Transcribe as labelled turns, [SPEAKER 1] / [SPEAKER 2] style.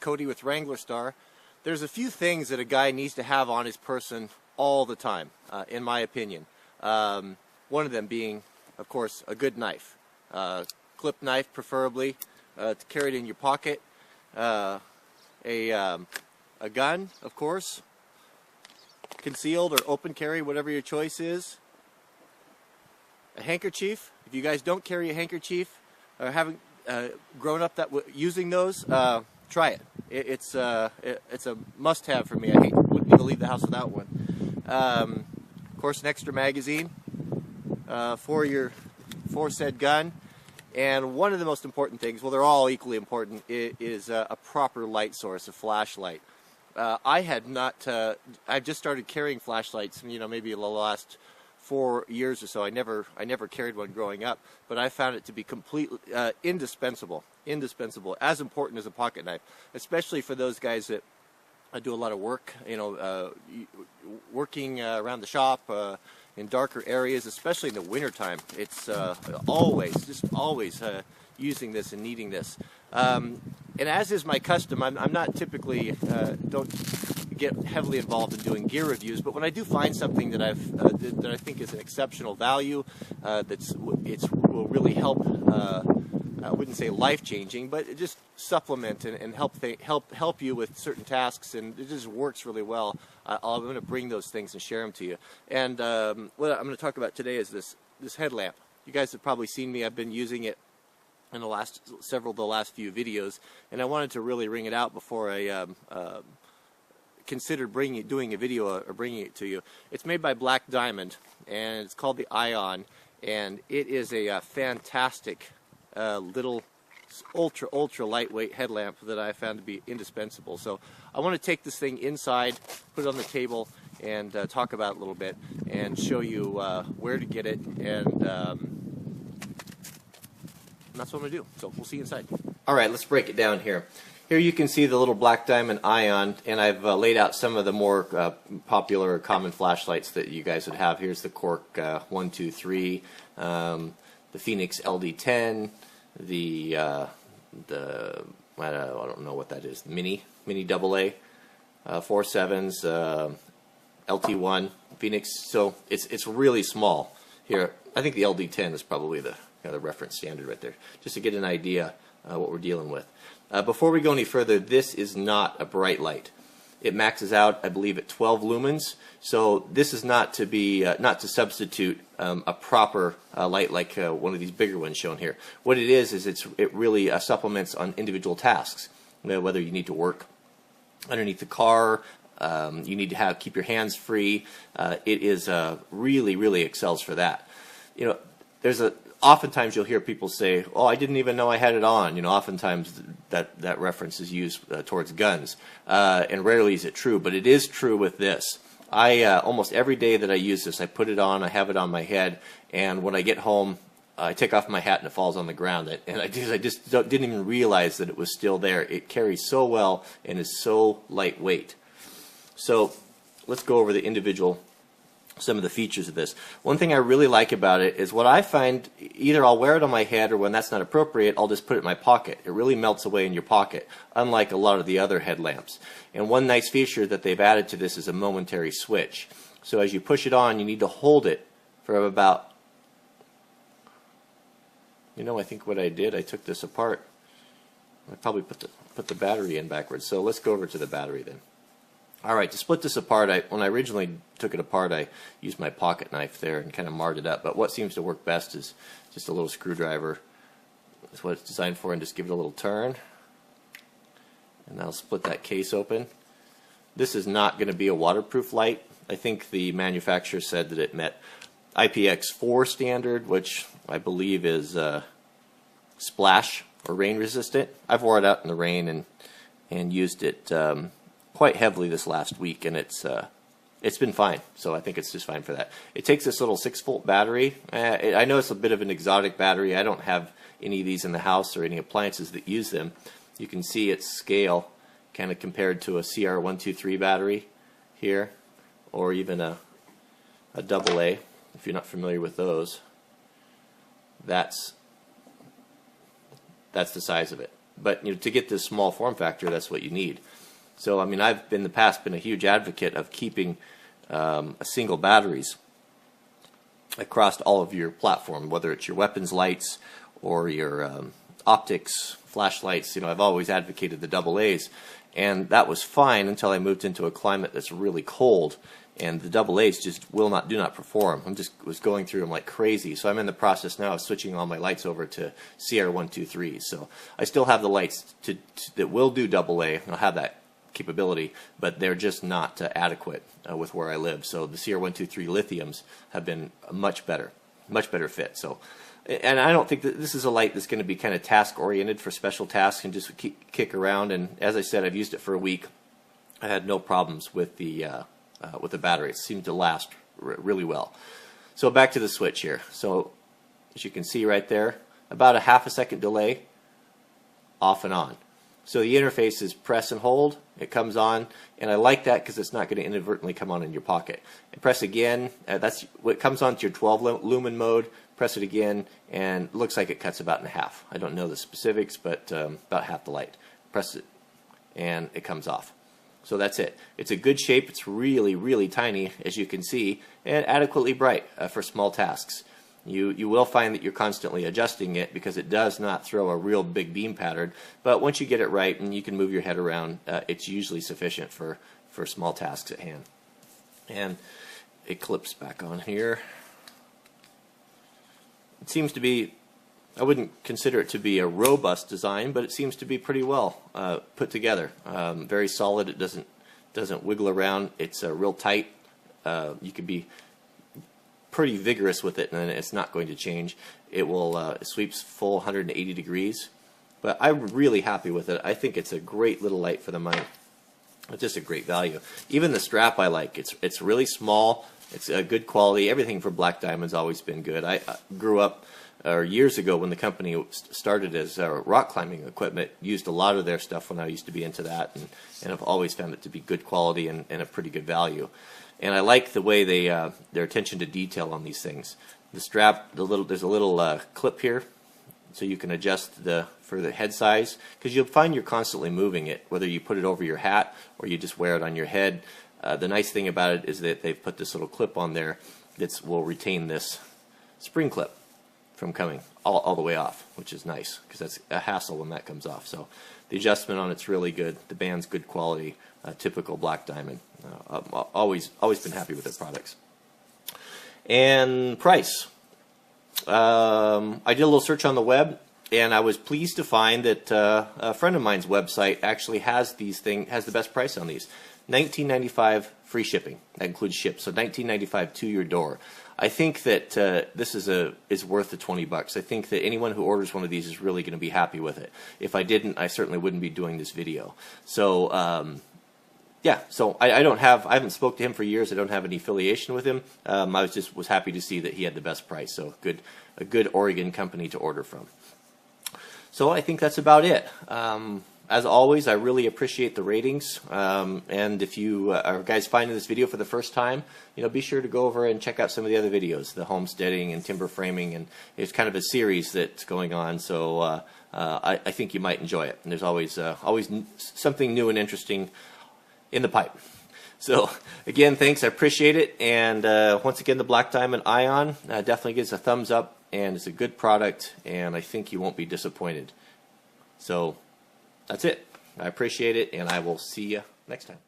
[SPEAKER 1] Cody with Wranglerstar. There's a few things that a guy needs to have on his person all the time, in my opinion. One of them being, of course, a good knife. Clip knife, preferably, to carry it in your pocket. A gun, of course. Concealed or open carry, whatever your choice is. A handkerchief. If you guys don't carry a handkerchief or haven't grown up using those, try it. It's a must-have for me. I wouldn't even leave the house without one. Of course, an extra magazine for said gun. And one of the most important things, well, they're all equally important, is a proper light source, a flashlight. I've just started carrying flashlights, maybe in the last 4 years or so. I never carried one growing up, but I found it to be completely indispensable, as important as a pocket knife, especially for those guys that do a lot of work, working around the shop in darker areas, especially in the wintertime. It's always using this and needing this. And as is my custom, I'm not typically, don't get heavily involved in doing gear reviews, but when I do find something that I think is an exceptional value, will really help, I wouldn't say life-changing, but just supplement and help you with certain tasks, and it just works really well. I'm going to bring those things and share them to you. And what I'm going to talk about today is this headlamp. You guys have probably seen me. I've been using it in the last few videos, and I wanted to really ring it out before I considered doing a video or bringing it to you. It's made by Black Diamond, and it's called the Ion, and it is a fantastic little ultra lightweight headlamp that I found to be indispensable. So I want to take this thing inside, put it on the table, and talk about it a little bit and show you where to get it, and that's what I'm going to do. So we'll see you inside. Alright, let's break it down here. Here you can see the little Black Diamond Ion, and I've laid out some of the more popular or common flashlights that you guys would have. Here's the Cork 123, the Phoenix LD10, the I don't know what that is, Mini AA, 47s, LT1, Phoenix. So it's really small. Here, I think the LD10 is probably the reference standard right there, just to get an idea what we're dealing with. Before we go any further, this is not a bright light. It maxes out, I believe, at 12 lumens. So this is not to substitute a proper light like one of these bigger ones shown here. What it is it really supplements on individual tasks. Whether you need to work underneath the car, you need to keep your hands free. It is really excels for that. Oftentimes you'll hear people say, "Oh, I didn't even know I had it on." Oftentimes that reference is used towards guns, and rarely is it true, but it is true with this. Almost every day that I use this, I put it on, I have it on my head, and when I get home, I take off my hat and it falls on the ground. And I just didn't even realize that it was still there. It carries so well and is so lightweight. So let's go over some of the features of this. One thing I really like about it is what I find, either I'll wear it on my head, or when that's not appropriate, I'll just put it in my pocket. It really melts away in your pocket, unlike a lot of the other headlamps. And one nice feature that they've added to this is a momentary switch. So as you push it on, you need to hold it for about, I think what I did, I took this apart. I probably put the battery in backwards. So let's go over to the battery then. Alright, to split this apart, when I originally took it apart, I used my pocket knife there and kind of marred it up. But what seems to work best is just a little screwdriver. That's what it's designed for, and just give it a little turn. And that'll split that case open. This is not going to be a waterproof light. I think the manufacturer said that it met IPX4 standard, which I believe is splash or rain resistant. I've wore it out in the rain and used it quite heavily this last week, and it's been fine. So I think it's just fine for that. It takes this little 6-volt battery. I know it's a bit of an exotic battery. I don't have any of these in the house or any appliances that use them. You can see its scale kind of compared to a CR123 battery here, or even a AA, if you're not familiar with those. That's the size of it. but to get this small form factor, that's what you need. So I mean, I've in the past been a huge advocate of keeping single batteries across all of your platform, whether it's your weapons lights or your optics, flashlights. I've always advocated the AA's, and that was fine until I moved into a climate that's really cold, and the AA's just do not perform. Was going through them like crazy. So I'm in the process now of switching all my lights over to CR123. So I still have the lights that will do AA. I'll have that capability, but they're just not adequate with where I live. So the CR123 lithiums have been a much better fit. So, and I don't think that this is a light that's going to be kind of task oriented for special tasks and just kick around. And as I said, I've used it for a week. I had no problems with the battery. It seemed to last really well. So back to the switch here. So as you can see right there, about a half a second delay, off and on. So the interface is press and hold, it comes on, and I like that because it's not going to inadvertently come on in your pocket. And press again, that's what comes on to your 12 lumen mode, press it again, and it looks like it cuts about in half. I don't know the specifics, but about half the light. Press it, and it comes off. So that's it. It's a good shape, it's really, really tiny, as you can see, and adequately bright for small tasks. You will find that you're constantly adjusting it because it does not throw a real big beam pattern, but once you get it right and you can move your head around, it's usually sufficient for small tasks at hand. And it clips back on here. It seems to be, I wouldn't consider it to be a robust design, but it seems to be pretty well put together. Very solid. It doesn't wiggle around. It's real tight. You can be pretty vigorous with it, and it's not going to change. It will it sweeps full 180 degrees, but I'm really happy with it. I think it's a great little light for the money. It's just a great value. Even the strap I like. It's really small. It's a good quality. Everything from Black Diamond's always been good. I grew up years ago when the company started as rock climbing equipment. Used a lot of their stuff when I used to be into that, and I've always found it to be good quality and a pretty good value. And I like the way their attention to detail on these things. The strap, there's a little clip here, so you can adjust for the head size, because you'll find you're constantly moving it, whether you put it over your hat or you just wear it on your head. The nice thing about it is that they've put this little clip on there that will retain this spring clip from coming all the way off, which is nice because that's a hassle when that comes off. So the adjustment on it's really good. The band's good quality, typical Black Diamond. I've always been happy with their products. And price. I did a little search on the web, and I was pleased to find that a friend of mine's website actually has the best price on these. $19.95 free shipping. That includes ship, so $19.95 to your door. I think that this is worth the $20. I think that anyone who orders one of these is really going to be happy with it. If I didn't, I certainly wouldn't be doing this video. So yeah, so I haven't spoke to him for years. I don't have any affiliation with him. I was happy to see that he had the best price. So a good Oregon company to order from. So I think that's about it. As always, I really appreciate the ratings. And if you are guys finding this video for the first time, be sure to go over and check out some of the other videos, the homesteading and timber framing, and it's kind of a series that's going on. So I think you might enjoy it. And there's always something new and interesting in the pipe. So again, thanks. I appreciate it. And once again, the Black Diamond Ion definitely gives a thumbs up, and it's a good product, and I think you won't be disappointed. So that's it. I appreciate it, and I will see you next time.